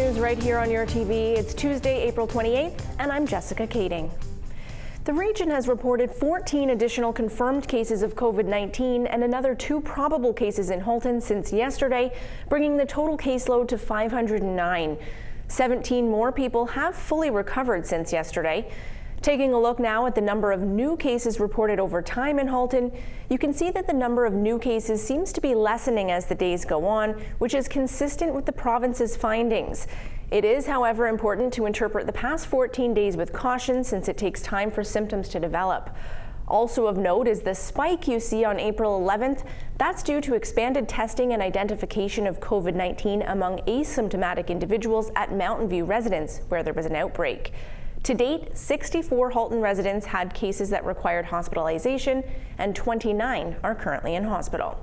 news right here on your TV. It's Tuesday, April 28th, and I'm Jessica Kading. The region has reported 14 additional confirmed cases of COVID-19 and another 2 probable cases in Halton since yesterday, bringing the total caseload to 509. 17 more people have fully recovered since yesterday. Taking a look now at the number of new cases reported over time in Halton, you can see that the number of new cases seems to be lessening as the days go on, which is consistent with the province's findings. It is, however, important to interpret the past 14 days with caution since it takes time for symptoms to develop. Also of note is the spike you see on April 11th. That's due to expanded testing and identification of COVID-19 among asymptomatic individuals at Mountain View residence, where there was an outbreak. To date, 64 Halton residents had cases that required hospitalization, and 29 are currently in hospital.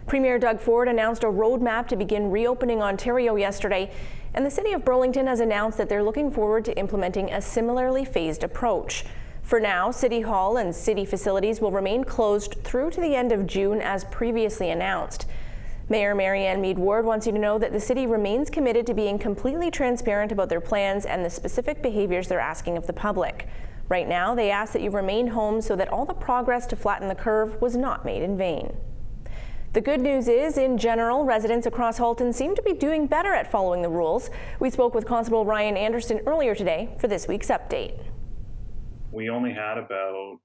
Premier Doug Ford announced a roadmap to begin reopening Ontario yesterday, and the City of Burlington has announced that they're looking forward to implementing a similarly phased approach. For now, City Hall and city facilities will remain closed through to the end of June as previously announced. Mayor Marianne Mead-Ward wants you to know that the city remains committed to being completely transparent about their plans and the specific behaviors they're asking of the public. Right now, they ask that you remain home so that all the progress to flatten the curve was not made in vain. The good news is, in general, residents across Halton seem to be doing better at following the rules. We spoke with Constable Ryan Anderson earlier today for this week's update. We only had about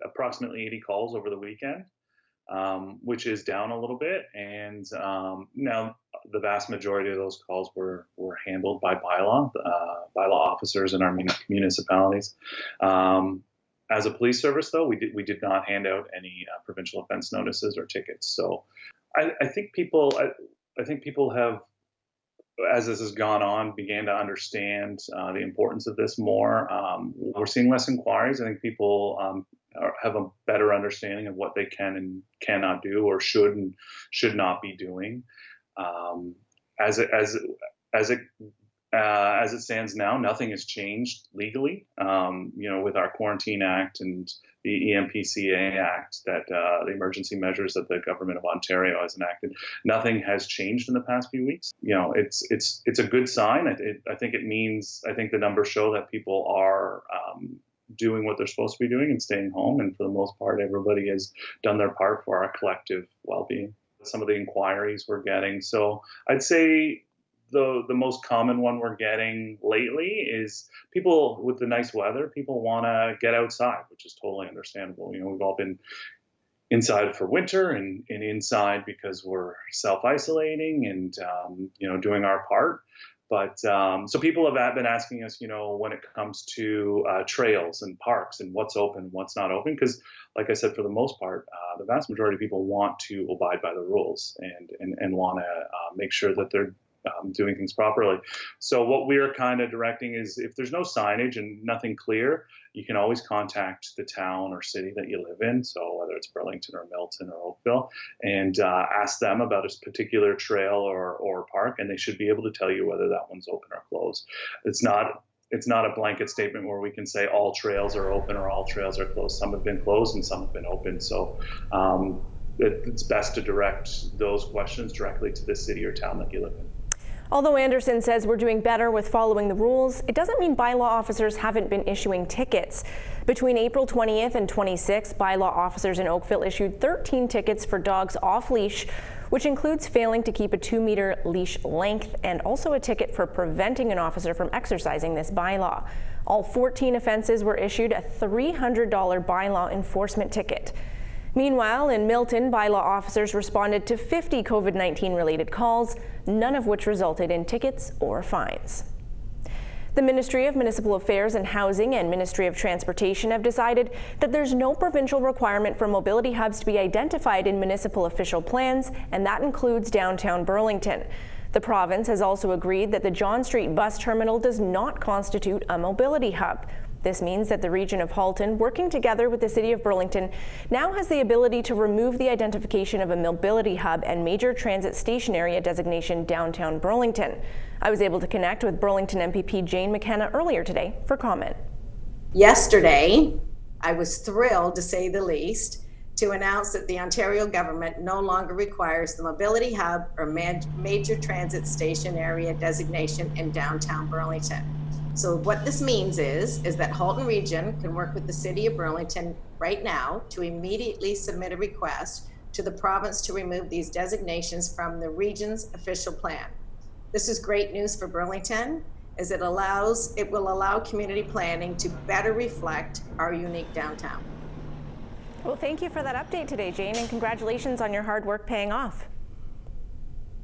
approximately 80 calls over the weekend. Which is down a little bit, and now the vast majority of those calls were handled by bylaw officers in our municipalities. As a police service, though, we did not hand out any provincial offense notices or tickets. So I think people have, as this has gone on, began to understand the importance of this more. We're seeing less inquiries. I think people have a better understanding of what they can and cannot do, or should and should not be doing. As it stands now, nothing has changed legally. With our Quarantine Act and the EMPCA Act, that the emergency measures that the government of Ontario has enacted, nothing has changed in the past few weeks. It's a good sign. I think the numbers show that people are doing what they're supposed to be doing and staying home, and for the most part, everybody has done their part for our collective well-being. Some of the inquiries we're getting, so I'd say the most common one we're getting lately is people with the nice weather. People want to get outside, which is totally understandable. We've all been inside for winter and inside because we're self-isolating and doing our part. But so people have been asking us, when it comes to trails and parks and what's open, what's not open, because like I said, for the most part, the vast majority of people want to abide by the rules and want to make sure that they're doing things properly. So what we're kind of directing is, if there's no signage and nothing clear, you can always contact the town or city that you live in. So whether it's Burlington or Milton or Oakville, and ask them about a particular trail or park, and they should be able to tell you whether that one's open or closed. It's not a blanket statement where we can say all trails are open or all trails are closed. Some have been closed and some have been open. So it's best to direct those questions directly to the city or town that you live in. Although Anderson says we're doing better with following the rules, it doesn't mean bylaw officers haven't been issuing tickets. Between April 20th and 26th, bylaw officers in Oakville issued 13 tickets for dogs off leash, which includes failing to keep a 2-meter leash length, and also a ticket for preventing an officer from exercising this bylaw. All 14 offenses were issued a $300 bylaw enforcement ticket. Meanwhile, in Milton, bylaw officers responded to 50 COVID-19 related calls, none of which resulted in tickets or fines. The Ministry of Municipal Affairs and Housing and Ministry of Transportation have decided that there's no provincial requirement for mobility hubs to be identified in municipal official plans, and that includes downtown Burlington. The province has also agreed that the John Street bus terminal does not constitute a mobility hub. This means that the region of Halton, working together with the City of Burlington, now has the ability to remove the identification of a mobility hub and major transit station area designation downtown Burlington. I was able to connect with Burlington MPP Jane McKenna earlier today for comment. Yesterday, I was thrilled, to say the least, to announce that the Ontario government no longer requires the mobility hub or major transit station area designation in downtown Burlington. So what this means is that Halton Region can work with the City of Burlington right now to immediately submit a request to the province to remove these designations from the region's official plan. This is great news for Burlington, as it will allow community planning to better reflect our unique downtown. Well, thank you for that update today, Jane, and congratulations on your hard work paying off.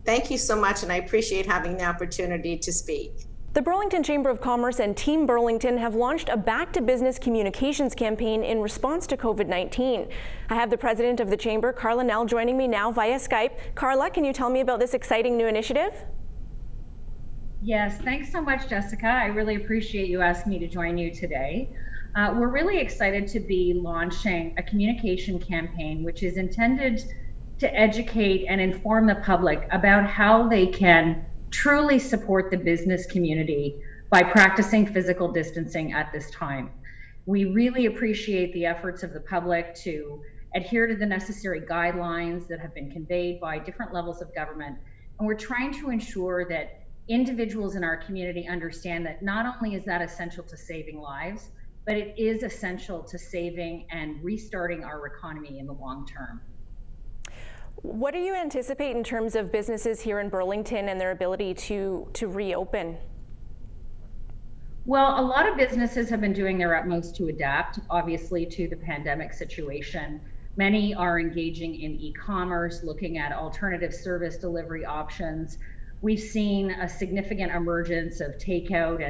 Thank you so much, and I appreciate having the opportunity to speak. The Burlington Chamber of Commerce and Team Burlington have launched a back-to-business communications campaign in response to COVID-19. I have the president of the Chamber, Carla Nell, joining me now via Skype. Carla, can you tell me about this exciting new initiative? Yes, thanks so much, Jessica. I really appreciate you asking me to join you today. We're really excited to be launching a communication campaign which is intended to educate and inform the public about how they can truly support the business community by practicing physical distancing at this time. We really appreciate the efforts of the public to adhere to the necessary guidelines that have been conveyed by different levels of government. And we're trying to ensure that individuals in our community understand that not only is that essential to saving lives, but it is essential to saving and restarting our economy in the long term. What do you anticipate in terms of businesses here in Burlington and their ability to reopen? Well, a lot of businesses have been doing their utmost to adapt, obviously, to the pandemic situation. Many are engaging in e-commerce, looking at alternative service delivery options. We've seen a significant emergence of takeout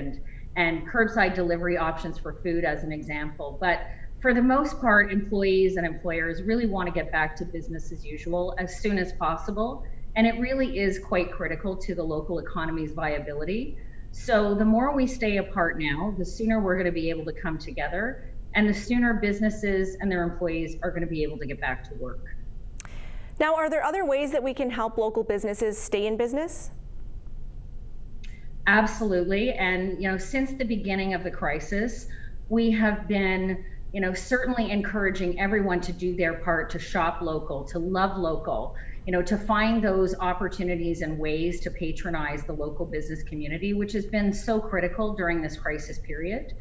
and curbside delivery options for food, as an example. But for the most part, employees and employers really want to get back to business as usual as soon as possible. And it really is quite critical to the local economy's viability. So the more we stay apart now, the sooner we're going to be able to come together, and the sooner businesses and their employees are going to be able to get back to work. Now, are there other ways that we can help local businesses stay in business? Absolutely. And, since the beginning of the crisis, we have been, certainly encouraging everyone to do their part, to shop local, to love local, to find those opportunities and ways to patronize the local business community, which has been so critical during this crisis period.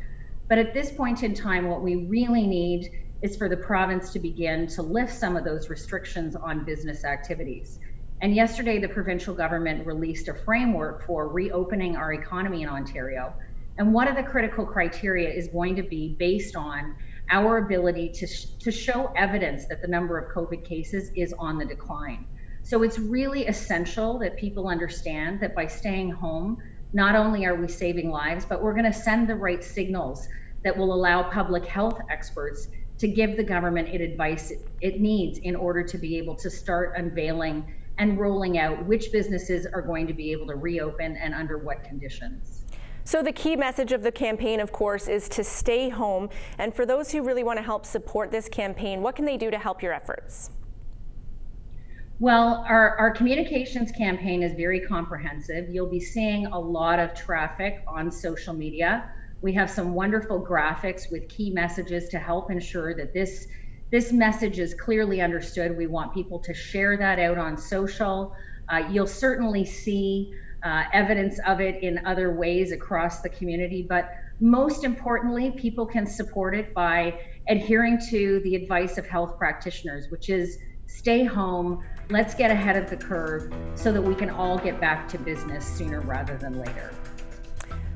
But at this point in time, what we really need is for the province to begin to lift some of those restrictions on business activities. And yesterday, the provincial government released a framework for reopening our economy in Ontario. And one of the critical criteria is going to be based on our ability to show evidence that the number of COVID cases is on the decline. So it's really essential that people understand that by staying home, not only are we saving lives, but we're going to send the right signals that will allow public health experts to give the government advice it needs in order to be able to start unveiling and rolling out which businesses are going to be able to reopen and under what conditions. So the key message of the campaign, of course, is to stay home. And for those who really want to help support this campaign, what can they do to help your efforts? Well, our communications campaign is very comprehensive. You'll be seeing a lot of traffic on social media. We have some wonderful graphics with key messages to help ensure that this message is clearly understood. We want people to share that out on social. You'll certainly see evidence of it in other ways across the community, but most importantly, people can support it by adhering to the advice of health practitioners, which is stay home, let's get ahead of the curve so that we can all get back to business sooner rather than later.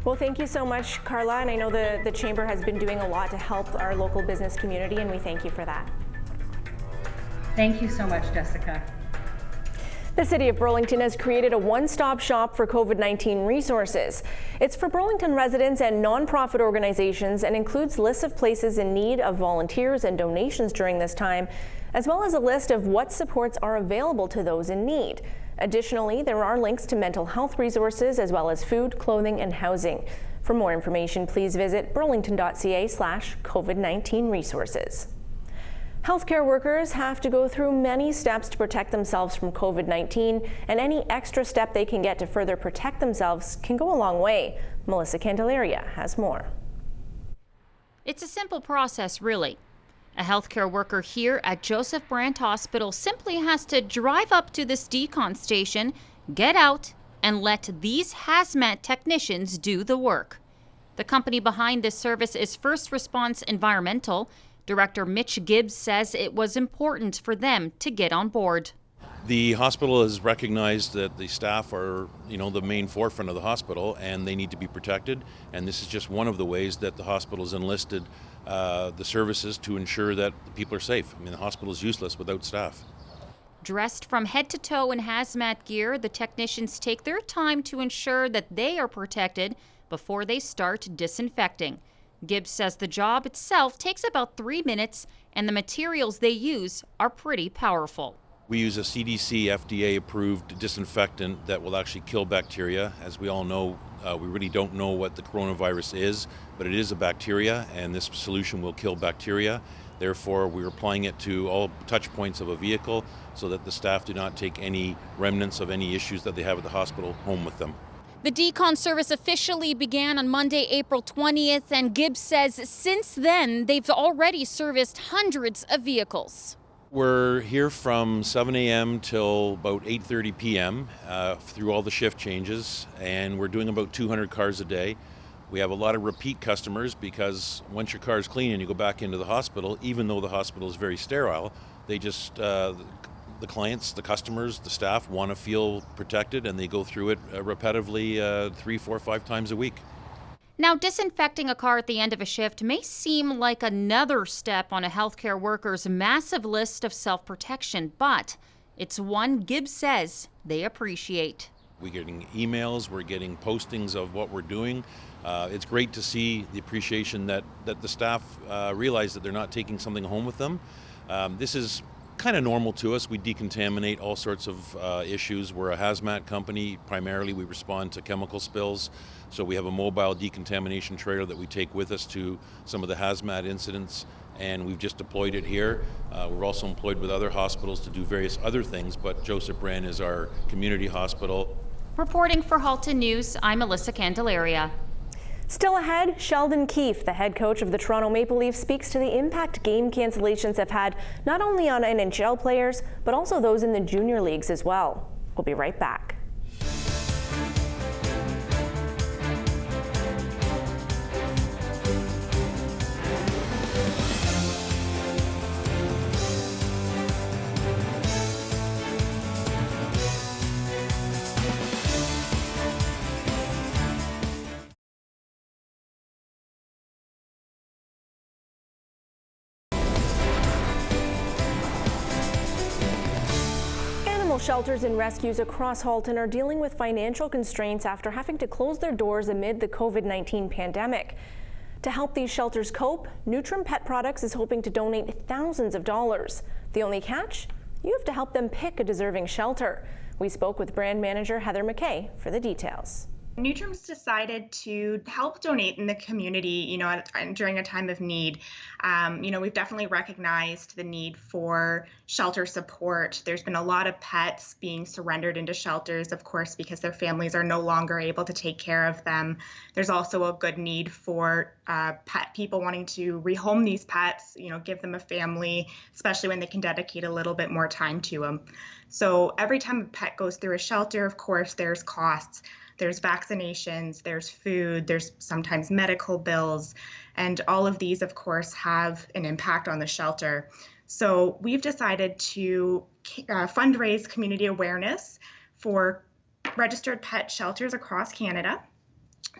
Well, thank you so much, Carla, and I know the Chamber has been doing a lot to help our local business community, and we thank you for that. Thank you so much, Jessica. The City of Burlington has created a one-stop shop for COVID-19 resources. It's for Burlington residents and nonprofit organizations and includes lists of places in need of volunteers and donations during this time, as well as a list of what supports are available to those in need. Additionally, there are links to mental health resources as well as food, clothing, and housing. For more information, please visit burlington.ca/COVID-19 resources. Healthcare workers have to go through many steps to protect themselves from COVID-19, and any extra step they can get to further protect themselves can go a long way. Melissa Candelaria has more. It's a simple process, really. A healthcare worker here at Joseph Brant Hospital simply has to drive up to this decon station, get out, and let these hazmat technicians do the work. The company behind this service is First Response Environmental. Director Mitch Gibbs says it was important for them to get on board. The hospital has recognized that the staff are, the main forefront of the hospital, and they need to be protected. And this is just one of the ways that the hospital has enlisted the services to ensure that the people are safe. I mean, the hospital is useless without staff. Dressed from head to toe in hazmat gear, the technicians take their time to ensure that they are protected before they start disinfecting. Gibbs says the job itself takes about 3 minutes, and the materials they use are pretty powerful. We use a CDC FDA-approved disinfectant that will actually kill bacteria. As we all know, we really don't know what the coronavirus is, but it is a bacteria, and this solution will kill bacteria. Therefore, we're applying it to all touch points of a vehicle so that the staff do not take any remnants of any issues that they have at the hospital home with them. The decon service officially began on Monday, April 20th, and Gibbs says since then they've already serviced hundreds of vehicles. We're here from 7 a.m. till about 8:30 p.m. Through all the shift changes, and we're doing about 200 cars a day. We have a lot of repeat customers because once your car is clean and you go back into the hospital, even though the hospital is very sterile, they just, the clients, the customers, the staff want to feel protected, and they go through it repetitively 3, 4, 5 times a week. Now, disinfecting a car at the end of a shift may seem like another step on a healthcare worker's massive list of self-protection, but it's one Gibbs says they appreciate. We're getting emails, we're getting postings of what we're doing. It's great to see the appreciation that the staff realize that they're not taking something home with them. This is kind of normal to us. We decontaminate all sorts of issues. We're a hazmat company. Primarily, we respond to chemical spills. So we have a mobile decontamination trailer that we take with us to some of the hazmat incidents, and we've just deployed it here. We're also employed with other hospitals to do various other things, but Joseph Brant is our community hospital. Reporting for Halton News, I'm Alyssa Candelaria. Still ahead, Sheldon Keefe, the head coach of the Toronto Maple Leafs, speaks to the impact game cancellations have had not only on NHL players, but also those in the junior leagues as well. We'll be right back. Shelters and rescues across Halton are dealing with financial constraints after having to close their doors amid the COVID-19 pandemic. To help these shelters cope, Nutrim Pet Products is hoping to donate thousands of dollars. The only catch? You have to help them pick a deserving shelter. We spoke with brand manager Heather McKay for the details. Nutrim's decided to help donate in the community, during a time of need. We've definitely recognized the need for shelter support. There's been a lot of pets being surrendered into shelters, of course, because their families are no longer able to take care of them. There's also a good need for pet people wanting to rehome these pets, give them a family, especially when they can dedicate a little bit more time to them. So every time a pet goes through a shelter, of course, there's costs. There's vaccinations, there's food, there's sometimes medical bills, and all of these, of course, have an impact on the shelter. So we've decided to fundraise community awareness for registered pet shelters across Canada.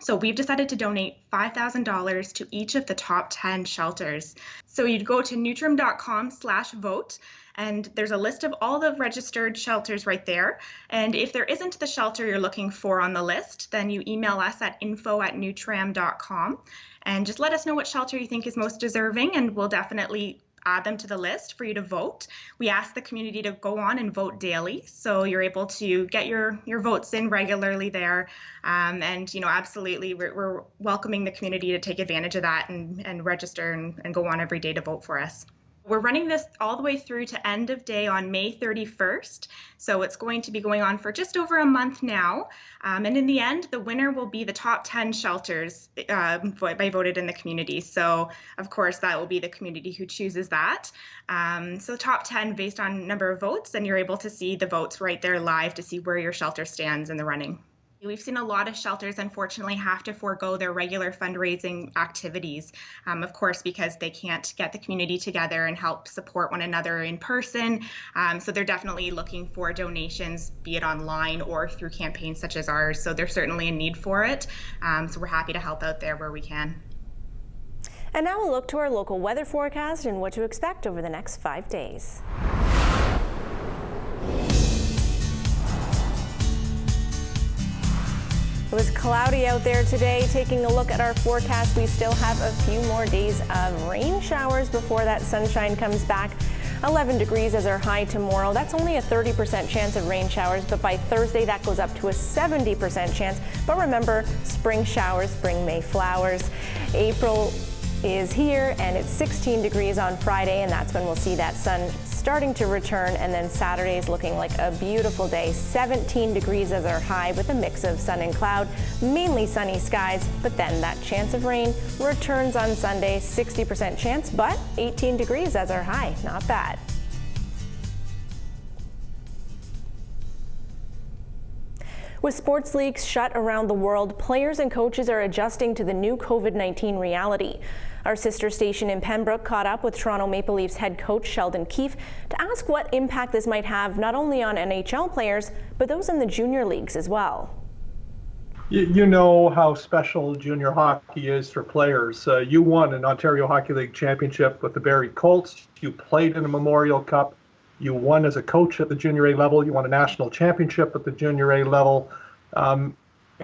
So we've decided to donate $5,000 to each of the top 10 shelters. So you'd go to nutrim.com/vote. And there's a list of all the registered shelters right there. And if there isn't the shelter you're looking for on the list, then you email us at info@nutram.com and just let us know what shelter you think is most deserving, and we'll definitely add them to the list for you to vote. We ask the community to go on and vote daily, so you're able to get your votes in regularly there. Absolutely, we're welcoming the community to take advantage of that and register and go on every day to vote for us. We're running this all the way through to end of day on May 31st. So it's going to be going on for just over a month now. And in the end, the winner will be the top 10 shelters by voted in the community. So of course, that will be the community who chooses that. So top 10 based on number of votes, and you're able to see the votes right there live to see where your shelter stands in the running. We've seen a lot of shelters, unfortunately, have to forego their regular fundraising activities, of course, because they can't get the community together and help support one another in person. So they're definitely looking for donations, be it online or through campaigns such as ours. So there's certainly a need for it. So we're happy to help out there where we can. And now we'll look to our local weather forecast and what to expect over the next 5 days. It was cloudy out there today. Taking a look at our forecast, we still have a few more days of rain showers before that sunshine comes back. 11 degrees as our high tomorrow. That's only a 30% chance of rain showers, but by Thursday that goes up to a 70% chance. But remember, spring showers bring May flowers. April is here and it's 16 degrees on Friday, and that's when we'll see that sun starting to return. And then Saturday is looking like a beautiful day. 17 degrees as our high with a mix of sun and cloud, mainly sunny skies, but then that chance of rain returns on Sunday. 60% chance, but 18 degrees as our high. Not bad. With sports leagues shut around the world, players and coaches are adjusting to the new COVID-19 reality. Our sister station in Pembroke caught up with Toronto Maple Leafs head coach Sheldon Keefe to ask what impact this might have not only on NHL players, but those in the junior leagues as well. You know how special junior hockey is for players. You won an Ontario Hockey League championship with the Barrie Colts. You played in a Memorial Cup. You won as a coach at the junior A level. You won a national championship at the junior A level. And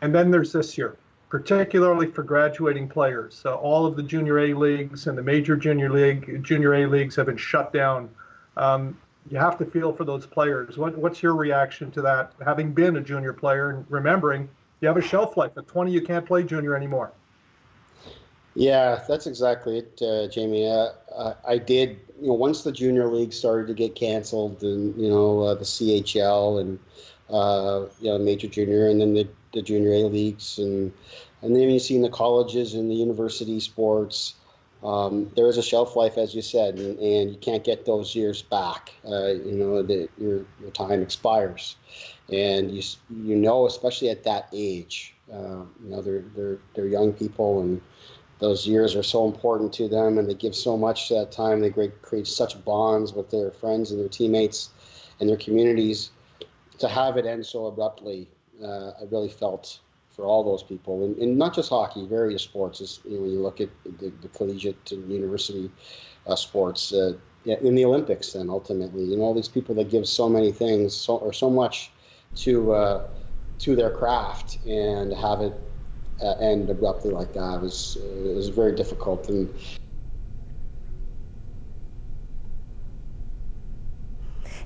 then there's this year, particularly for graduating players. All of the junior A leagues and the major junior A leagues have been shut down. You have to feel for those players. What's your reaction to that, having been a junior player and remembering you have a shelf life? At 20, you can't play junior anymore. Yeah, that's exactly it, Jamie. I did, once the junior league started to get canceled, and the CHL and major junior, and then the junior A leagues, and then you see in the colleges and the university sports, there is a shelf life, as you said, and you can't get those years back. Your time expires, and especially at that age, they're young people, and those years are so important to them, and they give so much to that time. They create such bonds with their friends and their teammates and their communities. To have it end so abruptly, I really felt for all those people, and not just hockey, various sports. When you look at the collegiate and university sports, in the Olympics, then ultimately, all these people that give so many things, so much to their craft, and have it end abruptly like that was very difficult. And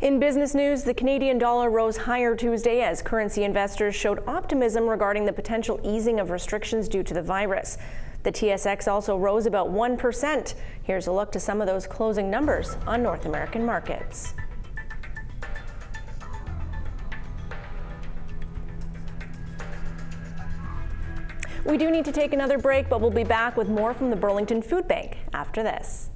in business news, the Canadian dollar rose higher Tuesday as currency investors showed optimism regarding the potential easing of restrictions due to the virus. The TSX also rose about 1%. Here's a look to some of those closing numbers on North American markets. We do need to take another break, but we'll be back with more from the Burlington Food Bank after this.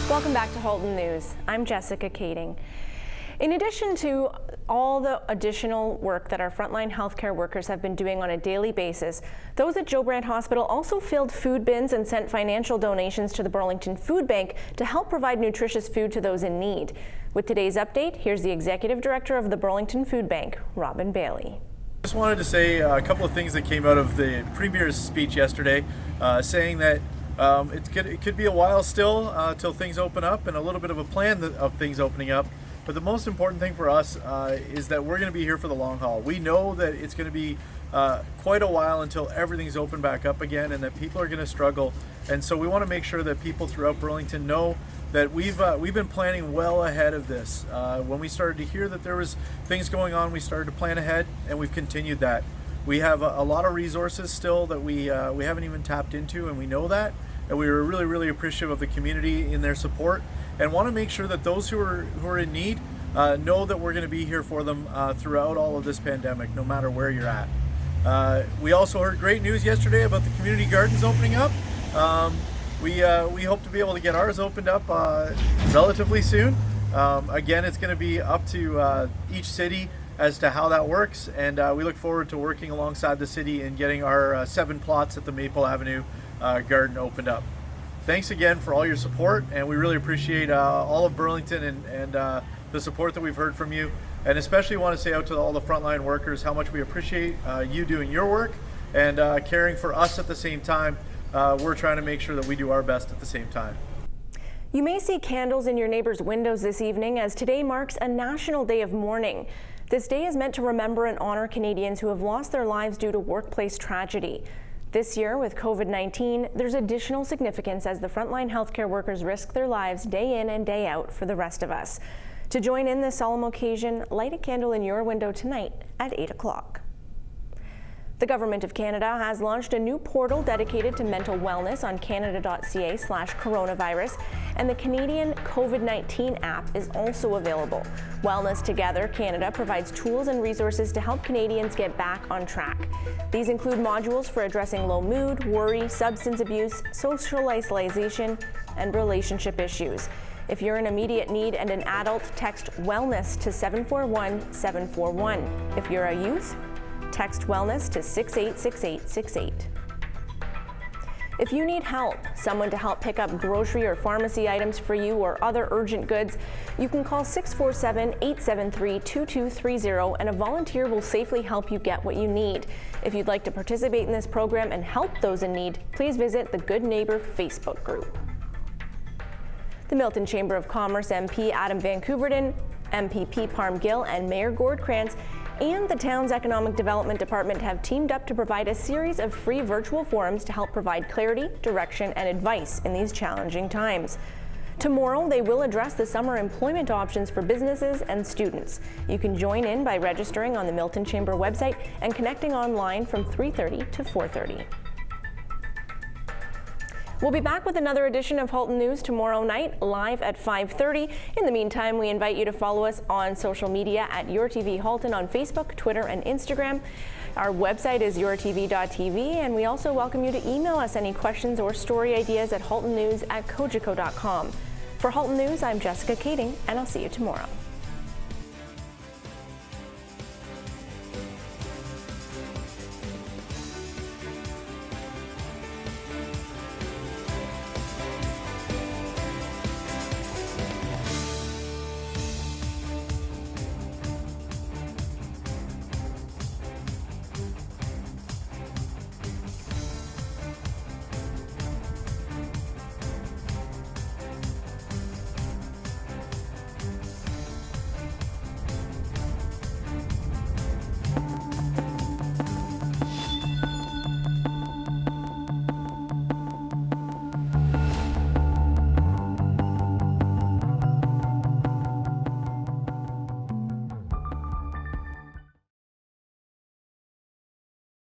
Welcome back to Halton News. I'm Jessica Kading. In addition to all the additional work that our frontline healthcare workers have been doing on a daily basis, those at Joe Brant Hospital also filled food bins and sent financial donations to the Burlington Food Bank to help provide nutritious food to those in need. With today's update, here's the Executive Director of the Burlington Food Bank, Robin Bailey. I just wanted to say a couple of things that came out of the Premier's speech yesterday, saying that it could be a while still till things open up, and a little bit of a plan of things opening up. But the most important thing for us is that we're going to be here for the long haul. We know that it's going to be quite a while until everything's open back up again, and that people are going to struggle. And so we want to make sure that people throughout Burlington know that we've been planning well ahead of this. When we started to hear that there was things going on, we started to plan ahead, and we've continued that. We have a lot of resources still that we haven't even tapped into, and we know that. And we were really, really appreciative of the community in their support, and want to make sure that those who are in need know that we're going to be here for them throughout all of this pandemic, no matter where you're at. We also heard great news yesterday about the community gardens opening up. We hope to be able to get ours opened up relatively soon. Again, it's going to be up to each city as to how that works, and we look forward to working alongside the city and getting our 7 plots at the Maple Avenue garden opened up. Thanks again for all your support, and we really appreciate all of Burlington and the support that we've heard from you, and especially want to say out to all the frontline workers how much we appreciate you doing your work and caring for us at the same time. We're trying to make sure that we do our best at the same time. You may see candles in your neighbor's windows this evening, as today marks a national day of mourning. This day is meant to remember and honor Canadians who have lost their lives due to workplace tragedy. This year, with COVID-19, there's additional significance as the frontline healthcare workers risk their lives day in and day out for the rest of us. To join in this solemn occasion, light a candle in your window tonight at 8 o'clock. The Government of Canada has launched a new portal dedicated to mental wellness on canada.ca/coronavirus, and the Canadian COVID-19 app is also available. Wellness Together Canada provides tools and resources to help Canadians get back on track. These include modules for addressing low mood, worry, substance abuse, social isolation, and relationship issues. If you're in immediate need and an adult, text wellness to 741-741. If you're a youth, text wellness to 686868. If you need help, someone to help pick up grocery or pharmacy items for you or other urgent goods, you can call 647-873-2230 and a volunteer will safely help you get what you need. If you'd like to participate in this program and help those in need, please visit the Good Neighbor Facebook group. The Milton Chamber of Commerce MP Adam Van Couverden, MPP Parm Gill, and Mayor Gord Krantz and the town's Economic Development Department have teamed up to provide a series of free virtual forums to help provide clarity, direction, and advice in these challenging times. Tomorrow, they will address the summer employment options for businesses and students. You can join in by registering on the Milton Chamber website and connecting online from 3:30 to 4:30. We'll be back with another edition of Halton News tomorrow night, live at 5:30. In the meantime, we invite you to follow us on social media at YourTV Halton on Facebook, Twitter, and Instagram. Our website is yourtv.tv, and we also welcome you to email us any questions or story ideas at haltonnews@cogeco.com. For Halton News, I'm Jessica Kading, and I'll see you tomorrow.